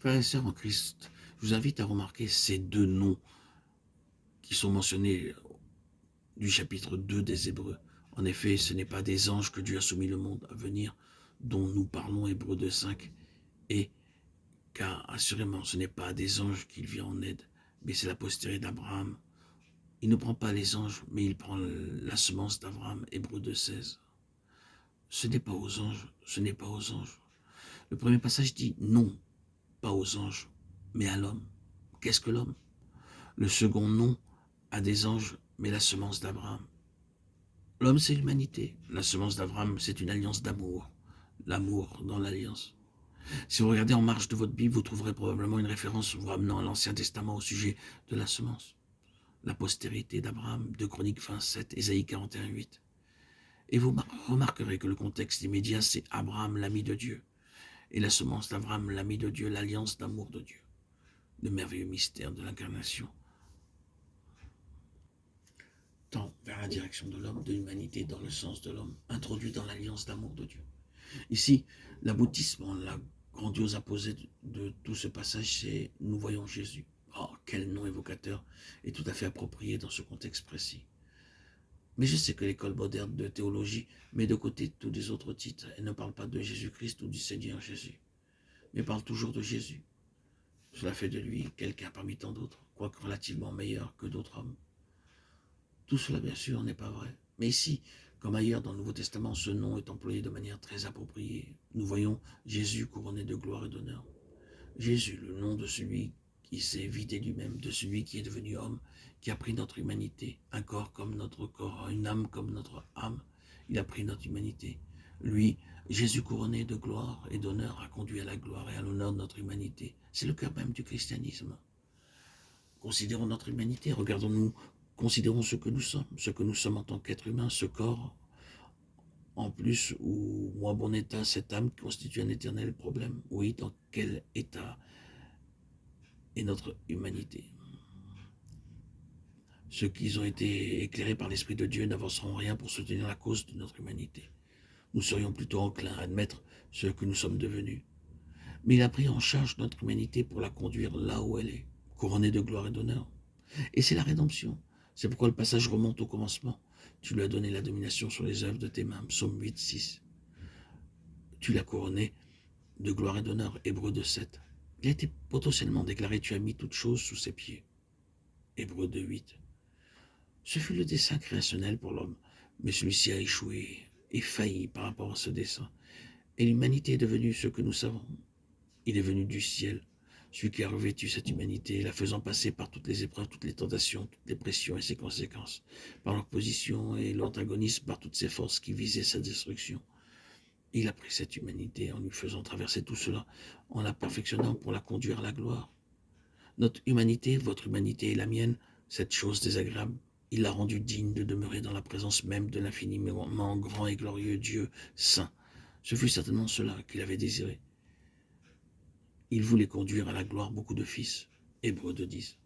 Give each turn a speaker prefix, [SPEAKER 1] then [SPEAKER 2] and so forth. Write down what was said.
[SPEAKER 1] Frères et sœurs en Christ, je vous invite à remarquer ces deux noms qui sont mentionnés du chapitre 2 des Hébreux. En effet, ce n'est pas des anges que Dieu a soumis le monde à venir, dont nous parlons, Hébreux 2.5, et car assurément ce n'est pas des anges qu'il vient en aide, mais c'est la postérité d'Abraham. Il ne prend pas les anges, mais il prend la semence d'Abraham, Hébreux 2.16. Ce n'est pas aux anges, ce n'est pas aux anges. Le premier passage dit non, pas aux anges, mais à l'homme. Qu'est-ce que l'homme? Le second non à des anges, mais la semence d'Abraham. L'homme, c'est l'humanité. La semence d'Abraham, c'est une alliance d'amour. L'amour dans l'alliance. Si vous regardez en marge de votre Bible, vous trouverez probablement une référence vous ramenant à l'Ancien Testament au sujet de la semence. La postérité d'Abraham, 2 Chroniques 27, Ésaïe 41.8. Et vous remarquerez que le contexte immédiat, c'est Abraham, l'ami de Dieu, et la semence d'Abraham, l'ami de Dieu, l'alliance d'amour de Dieu. Le merveilleux mystère de l'incarnation tend vers la direction de l'homme, de l'humanité, dans le sens de l'homme, introduit dans l'alliance d'amour de Dieu. Ici, l'aboutissement, la grandiose apposée de tout ce passage, c'est « Nous voyons Jésus ». Oh, quel nom évocateur et tout à fait approprié dans ce contexte précis. Mais je sais que l'école moderne de théologie met de côté tous les autres titres. Elle ne parle pas de Jésus-Christ ou du Seigneur Jésus, mais parle toujours de Jésus. Cela fait de lui quelqu'un parmi tant d'autres, quoique relativement meilleur que d'autres hommes. Tout cela, bien sûr, n'est pas vrai. Mais ici, comme ailleurs dans le Nouveau Testament, ce nom est employé de manière très appropriée. Nous voyons Jésus couronné de gloire et d'honneur. Jésus, le nom de celui qui s'est vidé lui-même, de celui qui est devenu homme, qui a pris notre humanité, un corps comme notre corps, une âme comme notre âme. Il a pris notre humanité. Lui, Jésus couronné de gloire et d'honneur, a conduit à la gloire et à l'honneur de notre humanité. C'est le cœur même du christianisme. Considérons notre humanité, regardons-nous, considérons ce que nous sommes en tant qu'être humain, ce corps, en plus ou moins bon état, cette âme qui constitue un éternel problème. Oui, dans quel état est notre humanité? Ceux qui ont été éclairés par l'Esprit de Dieu n'avanceront rien pour soutenir la cause de notre humanité. Nous serions plutôt enclins à admettre ce que nous sommes devenus. Mais il a pris en charge notre humanité pour la conduire là où elle est, couronnée de gloire et d'honneur. Et c'est la rédemption. C'est pourquoi le passage remonte au commencement. Tu lui as donné la domination sur les œuvres de tes mains, Psaume 8, 6. Tu l'as couronné de gloire et d'honneur, Hébreux 2, 7. Il a été potentiellement déclaré, tu as mis toutes choses sous ses pieds, Hébreux 2, 8. Ce fut le dessein créationnel pour l'homme, mais celui-ci a échoué et failli par rapport à ce dessein. Et l'humanité est devenue ce que nous savons. Il est venu du ciel, celui qui a revêtu cette humanité, la faisant passer par toutes les épreuves, toutes les tentations, toutes les pressions et ses conséquences, par l'opposition et l'antagonisme, par toutes ces forces qui visaient sa destruction. Il a pris cette humanité en lui faisant traverser tout cela, en la perfectionnant pour la conduire à la gloire. Notre humanité, votre humanité et la mienne, cette chose désagréable, il l'a rendue digne de demeurer dans la présence même de l'infiniment grand et glorieux Dieu saint. Ce fut certainement cela qu'il avait désiré. Il voulait conduire à la gloire beaucoup de fils, Hébreux 2.10.